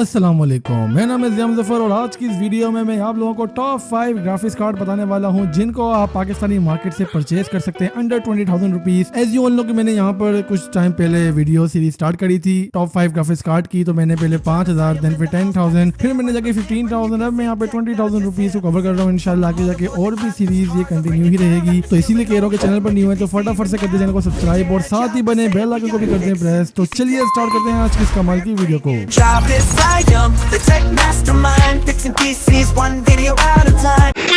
अस्सलाम वालेकुम, मेरा नाम है ज़िया मुज़फ़्फ़र और आज की इस वीडियो में मैं आप लोगों को टॉप 5 ग्राफिक्स कार्ड बताने वाला हूं जिनको आप पाकिस्तानी मार्केट से परचेज कर सकते हैं under 20,000 rupees. As you all know कि मैंने यहां पर कुछ टाइम पहले वीडियो सीरीज स्टार्ट करी थी टॉप 5 ग्राफिक्स कार्ड की। तो मैंने पहले 5,000 देन फिर 10,000 फिर मैंने जाके 15,000, अब मैं यहाँ पे 20,000 रुपीज को कवर कर रहा हूँ। इंशाल्लाह आगे जाके और भी सीरीज ये कंटिन्यू ही रहेगी, तो इसीलिए कह रहा हूँ कि चैनल पर न्यू है तो फटाफट से कर दे चैनल को सब्सक्राइब और साथ ही बने बेल आइकन को भी कर दें प्रेस। तो चलिए स्टार्ट करते हैं आज की इस कमाल की वीडियो को।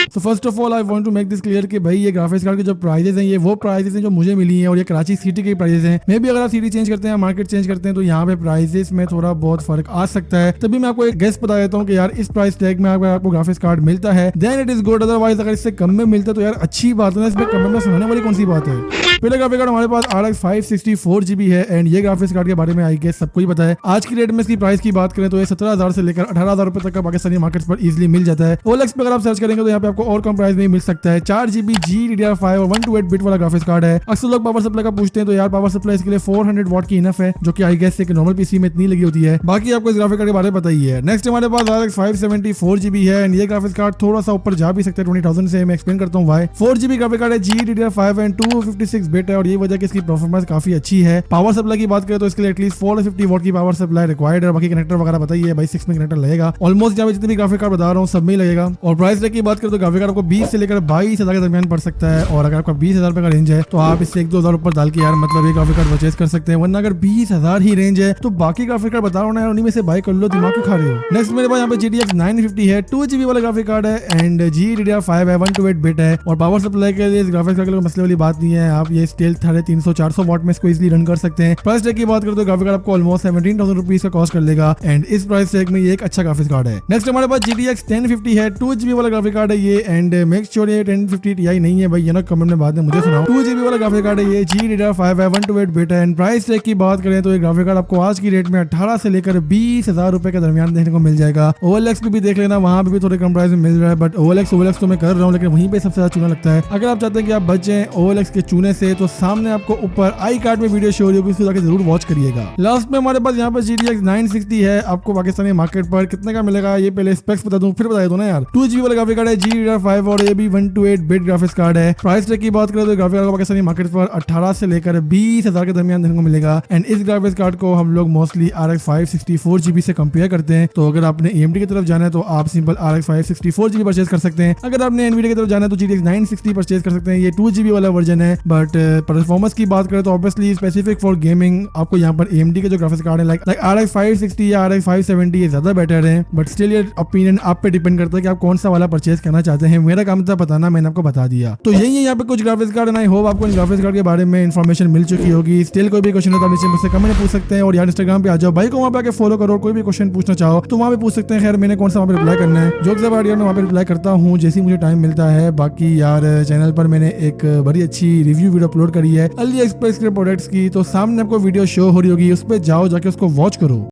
तो first of all I want to make this clear कि भाई ये ग्राफिक्स कार्ड के जो प्राइसेस हैं ये वो प्राइसेस हैं जो मुझे मिली हैं और ये कराची सिटी के प्राइसेस हैं। मे भी अगर आप सिटी चेंज करते हैं, मार्केट चेंज करते हैं तो यहाँ पे प्राइसेस में थोड़ा बहुत फर्क आ सकता है। तभी मैं आपको एक गेस बता देता हूँ कि यार इस प्राइस टैग में आपको ग्राफिक्स कार्ड मिलता है then it is good, otherwise अगर इससे कम में मिलता है तो यार अच्छी बात है, इसमें कम में सुनाने वाली कौन सी बात है। पहले ग्राफिक कार्ड हमारे पास RX 564 GB है एंड ये ग्राफिक्स कार्ड के बारे में आई गेस सबको ही पता है। आज की रेट में इसकी प्राइस की बात करें तो ये 17,000 से लेकर 18,000 रुपए तक का पाकिस्तानी मार्केट पर इजीली मिल जाता है। OLX पे अगर आप सर्च करेंगे तो यहाँ पे आपको और कम प्राइस में मिल सकता है। 4 GB GDDR5 और 128 बिट वाला ग्राफिक्स कार्ड है। अक्सर लोग पावर सप्लाई का पूछते हैं तो यार पावर सप्लाई इसके लिए 400 वाट की इनफ है, जो कि आई गेस एक नॉर्मल पीसी में इतनी लगी होती है। बाकी आपको इस ग्राफिक कार्ड के बारे में पता ही है। नेक्स्ट हमारे पास RX 574 GB है एंड ये ग्राफिक्स कार्ड थोड़ा सा ऊपर जा भी सकता है 20,000 से। मैं एक्सप्लेन करता हूँ व्हाई। 4 GB ग्राफिक कार्ड है, GDDR5 एंड 256 बिट है और ये वजह इसकी परफॉर्मेंस काफी अच्छी है। पावर सप्लाई की बात करें तो इसके लिए एटलीस्ट 450 वाट की पावर सप्लाई रिक्वायर्ड है। बाकी कनेक्टर वगैरह बताइए भाई 6 में कनेक्टर लगेगा ऑलमोस्ट। यहाँ पे जितने भी ग्राफिक कार्ड बता रहा हूँ सब में ही लगेगा। और प्राइस की बात करें तो ग्राफिक कार्ड आपको 20 से लेकर 22,000 के दरमियान पड़ सकता है। और अगर आपका 20,000 रुपए का रेंज है तो आप इससे 1-2 हजार ऊपर डाल के यार मतलब ये ग्राफिक कार्ड परचेज कर सकते हैं। वरना अगर 20,000 ही रेंज है तो बाकी ग्राफिक कार्ड बता रहा हूँ उन्हीं में से बाय कर लो, दिमाग क्यों खा रहे हो। नेक्स्ट मेरे पास यहाँ पे GTX 950 है, 2 GB वाला ग्राफिक कार्ड है एंड GDDR5 है, 128 बिट है। और पावर सप्लाई के लिए इस ग्राफिक कार्ड के लिए मसले वाली बात नहीं है, आप ये स्टेल 350-400 वाट में इसको इजीली रन कर सकते हैं। प्राइस टैग की बात करें तो ग्राफिक कार्ड आपको ऑलमोस्ट 17,000 रुपीज का कॉस्ट कर लेगा एंड इस प्राइस टैग में ये एक अच्छा ग्राफिक्स कार्ड है। नेक्स्ट हमारे पास GTX 1050 है, 2 GB वाला ग्राफिक कार्ड है ये एंड मेक श्योर ये 1050 Ti नहीं है भाई, ये ना कमेंट में बाद में मुझे सुनाओ। 2 GB वाला ग्राफिक कार्ड है ये, GDDR5 है, 128 बिट है एंड प्राइस टैग की बात करें तो ये ग्राफिक कार्ड आपको आज की रेट में 18 से लेकर 20,000 रुपए के दरमियान देखने को मिल जाएगा। OLX पे भी देख लेना, वहां पे भी थोड़े कम प्राइस में मिल रहा है, बट OLX तो मैं कर रहा हूँ लेकिन वहीं पे सबसे ज्यादा चूना लगता है। अगर आप चाहते हैं कि आप बचें OLX के चूने से तो सामने आपको ऊपर आई कार्ड में वीडियो शो हो रही होगी, उसको जाकर जरूर वॉच करिएगा। लास्ट में हमारे पास यहाँ पर GTX 960 है, आपको पाकिस्तानी मार्केट पर कितने का मिलेगा ये पहले स्पेक्स बता दूं फिर बता दो ना यार। 2 GB वाला ग्राफिक कार्ड है, GDDR5 और ये भी 128 बिट ग्राफिक्स कार्ड है। प्राइस टैग की बात करें तो ग्राफिक कार्ड पाकिस्तानी मार्केट पर 18 से लेकर 20,000 के दरमियान देखने को मिलेगा एंड इस ग्राफिक्स कार्ड को हम लोग मोस्टली RX 564 GB से कंपेयर करते हैं। तो अगर आपने AMD की तरफ जाना है तो आप सिंपल RX 564 GB परचेज कर सकते हैं। अगर आपने NVIDIA की तरफ जाना है तो GTX 960 परचेज कर सकते हैं, ये 2 GB वाला वर्जन है। बट परफॉर्मेंस की बात करें तो ऑब्वियसली स्पेसिफिक फॉर गेमिंग आपको यहाँ पर AMD के जो ग्राफिक्स कार्ड है लाइक RX 560 या RX 570 ये ज्यादा बेटर है। बट स्टिल ये ओपिनियन आप पे डिपेंड करता है कि आप कौन सा वाला परचेज करना चाहते हैं। मेरा काम था बताना, मैंने आपको बता दिया। तो यही है यहाँ पे कुछ graphics card and I hope आपको इन ग्राफिक्स कार्ड के बारे में इन्फॉर्मेशन मिल चुकी होगी। स्टिल कोई भी क्वेश्चन हो तो आप नीचे मुझसे कमेंट में पूछ सकते हैं और यार इंस्टाग्राम पे आ जाओ भाई को वहाँ पे आके फॉलो करो, कोई भी क्वेश्चन पूछना चाहो तो वहाँ पे पूछ सकते हैं। खैर मैंने कौन सा वहाँ पे रिप्लाई करना है जो कि मैं वहाँ पे रिप्लाई करता हूँ जैसे मुझे टाइम मिलता है। बाकी यार चैनल पर मैंने एक बड़ी अच्छी रिव्यू वीडियो अपलोड करी है AliExpress के प्रोडक्ट्स की, तो सामने आपको वीडियो शो हो रही होगी, उस पर जाओ जाके उसको वॉच करो।